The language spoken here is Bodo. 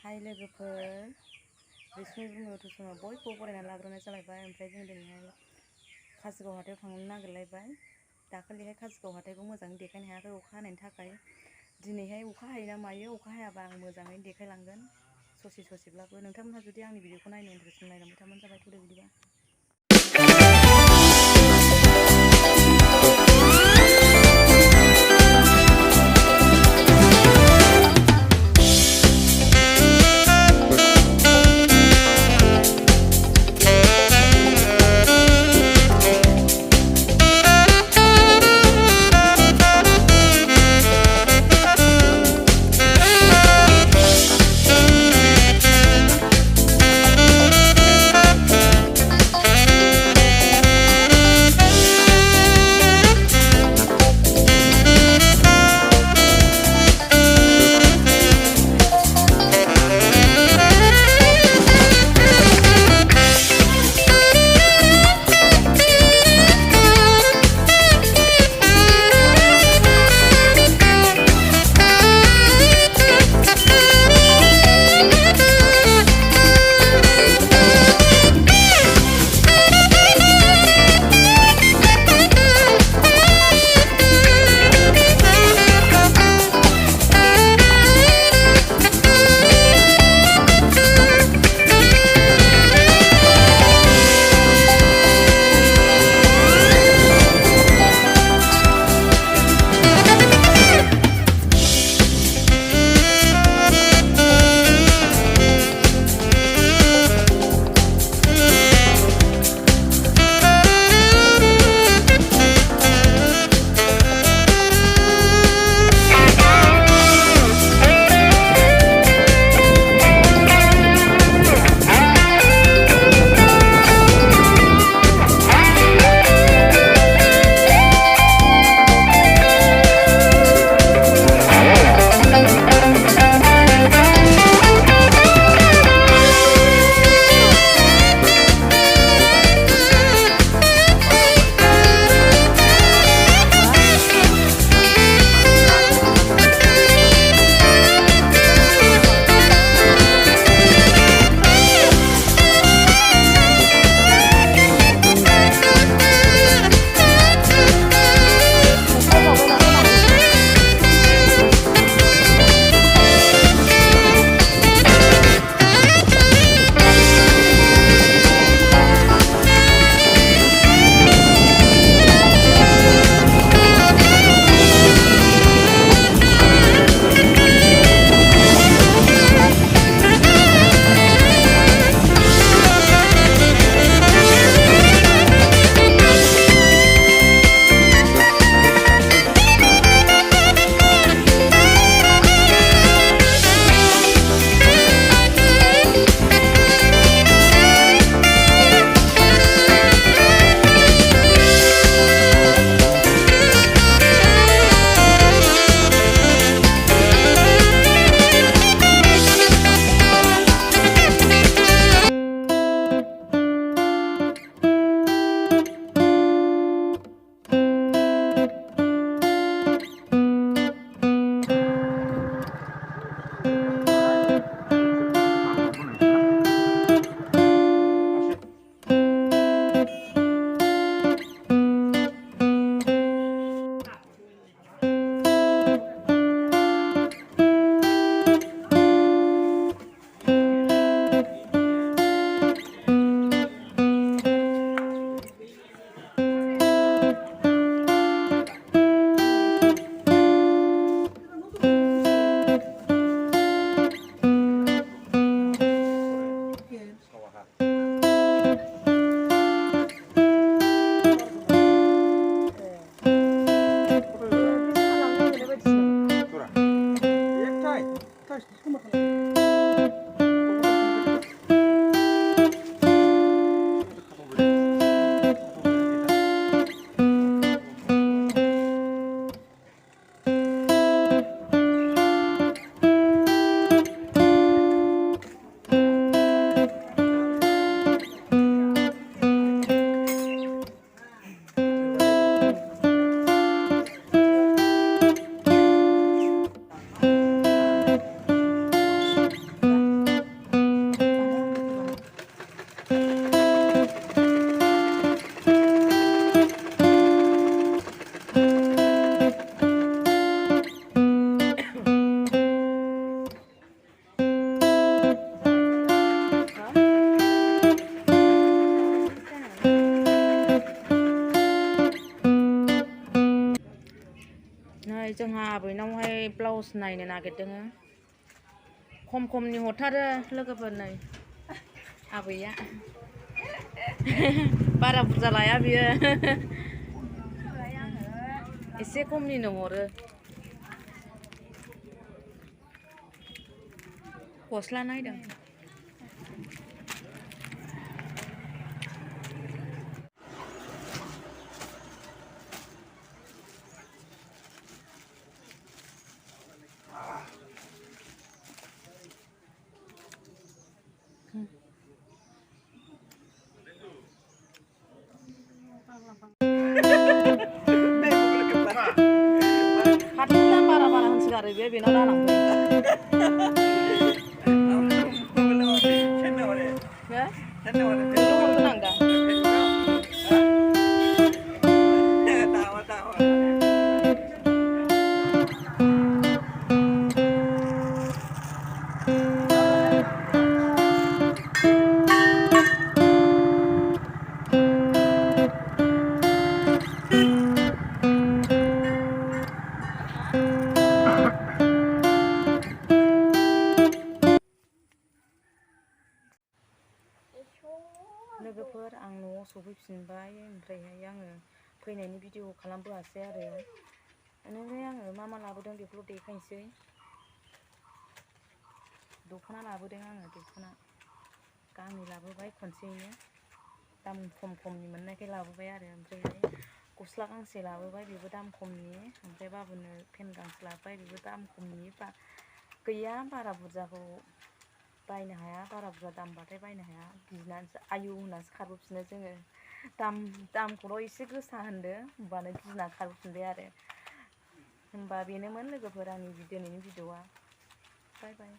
हाय लोगोफोर, रwisumwi बुङो समाव बयखौबो बरायना लाग्रोनाय जालायबाय। ओमफ्राय जों दिनैहाय काजिगाव हाथायाव थांनो नागिरलायबाय। दाखालिहाय काजिगाव हाथायखौ मोजाङै देखायनो हायाखै अखा हानायनि थाखाय। दिनैहाय अखा हायोना मायो, अखा हायाबा आं मोजाङै देखायलांगोन ससेब्लाबो। नोंथांमोनहा जुदि आंनि भिडिअखौ नायनो इन्टारेस्ट नायलांबाय थाबानो जाबाय। थौदो बिदिबा। ब्लाउस नायनो नागिरदों खम खमनि हरथारो लोगोफोर नै आबैया बारा बुरजा लाया बियो एसे खमनिनो हरो गस्ला नायदों हाथायाव दाम बारा बारा होनसोगारो बेनाव दालांबाय हरगोन आं दा लोगोफोर आं न'आव सफैफिनबाय ओमफ्रायहाय आङो फैनायनि भिडिअ खालामबोआसै आरो बेनिफ्राय आङो मा लाबोदों बेखौल' देखायनोसै दख'ना लाबोदों आङो दख'ना गांनै लाबोबाय खनसेयैनो दाम खमनि मोननायखाय लाबोबाय आरो ओमफ्रायहाय गस्ला गांसे लाबोबाय बेबो दाम खमनि ओमफ्राय बाबुनो पेन गांसे लाबोबाय बेबो दाम खमनि गैया बारा बुरजाखौ बायनो हाया बारा बुरजा दामबाथाय बायनो हाया गिनानैसो आयु होननासो खारबोफिनो जोङो दामखौल' एसे गोसा होनदो होमबानो गिना खारबोफिनबाय आरो होमबा बेनोमोन लोगोफोर आंनि दिनैनि भिडिअ'आ बाय बाय।